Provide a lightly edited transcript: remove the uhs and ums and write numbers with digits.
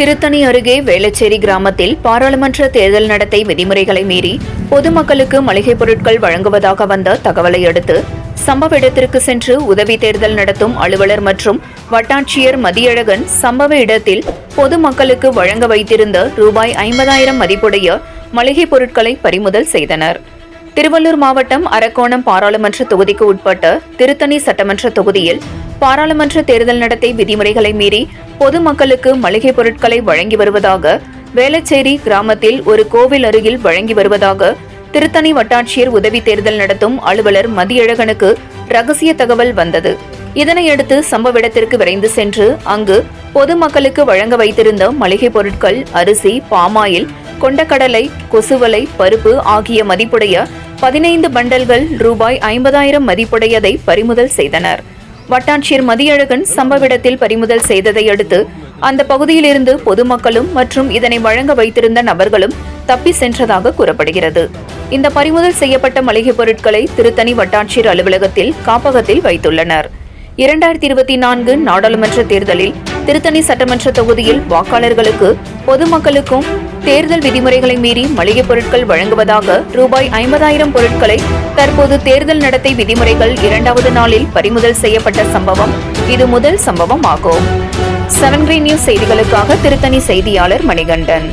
திருத்தணி அருகே வேளச்சேரி கிராமத்தில் பாராளுமன்ற தேர்தல் நடத்தை விதிமுறைகளை மீறி பொதுமக்களுக்கு மளிகைப் பொருட்கள் வழங்குவதாக வந்த தகவலை அடுத்து சம்பவ இடத்திற்கு சென்று உதவி தேர்தல் நடத்தும் அலுவலர் மற்றும் வட்டாட்சியர் மதியழகன் சம்பவ இடத்தில் பொதுமக்களுக்கு வழங்க வைத்திருந்த ரூபாய் 50,000 மதிப்புடைய மளிகைப் பொருட்களை பறிமுதல் செய்தனர். திருவள்ளூர் மாவட்டம் அரக்கோணம் பாராளுமன்ற தொகுதிக்கு உட்பட்ட திருத்தணி சட்டமன்ற தொகுதியில் பாராளுமன்ற தேர்தல் நடத்தை விதிமுறைகளை மீறி பொதுமக்களுக்கு மளிகைப் பொருட்களை வழங்கி வருவதாக வேளச்சேரி கிராமத்தில் ஒரு கோவில் அருகில் வழங்கி வருவதாக திருத்தணி வட்டாட்சியர் உதவி தேர்தல் நடத்தும் அலுவலர் மதியழகனுக்கு ரகசிய தகவல் வந்தது. இதனையடுத்து சம்பவ இடத்திற்கு விரைந்து சென்று அங்கு பொதுமக்களுக்கு வழங்க வைத்திருந்த மளிகைப் பொருட்கள் அரிசி, பாமாயில், கொண்டக்கடலை, கொசுவலை, பருப்பு ஆகிய மதிப்புடைய 15 பண்டல்கள் ரூபாய் 50,000 மதிப்புடையதை பறிமுதல் செய்தனர். வட்டாட்சியர் மதியழகன் சம்பவ இடத்தில் பறிமுதல் செய்ததை அடுத்து அந்த பகுதியிலிருந்து பொதுமக்களும் மற்றும் இதனை வழங்க வைத்திருந்த நபர்களும் தப்பி சென்றதாக கூறப்படுகிறது. இந்த பறிமுதல் செய்யப்பட்ட மளிகைப் பொருட்களை திருத்தணி வட்டாட்சியர் அலுவலகத்தில் காப்பகத்தில் வைத்துள்ளனர். 2024 நாடாளுமன்ற தேர்தலில் திருத்தணி சட்டமன்ற தொகுதியில் வாக்காளர்களுக்கு பொதுமக்களுக்கும் தேர்தல் விதிமுறைகளை மீறி மளிகைப் பொருட்கள் வழங்குவதாக ரூபாய் 50,000 பொருட்களை தற்போது தேர்தல் நடத்தை விதிமுறைகள் 2வது நாளில் பறிமுதல் செய்யப்பட்ட சம்பவம் இது முதல் சம்பவம் ஆகும். 7 Green News செய்திகளுக்காக திருத்தணி செய்தியாளர் மணிகண்டன்.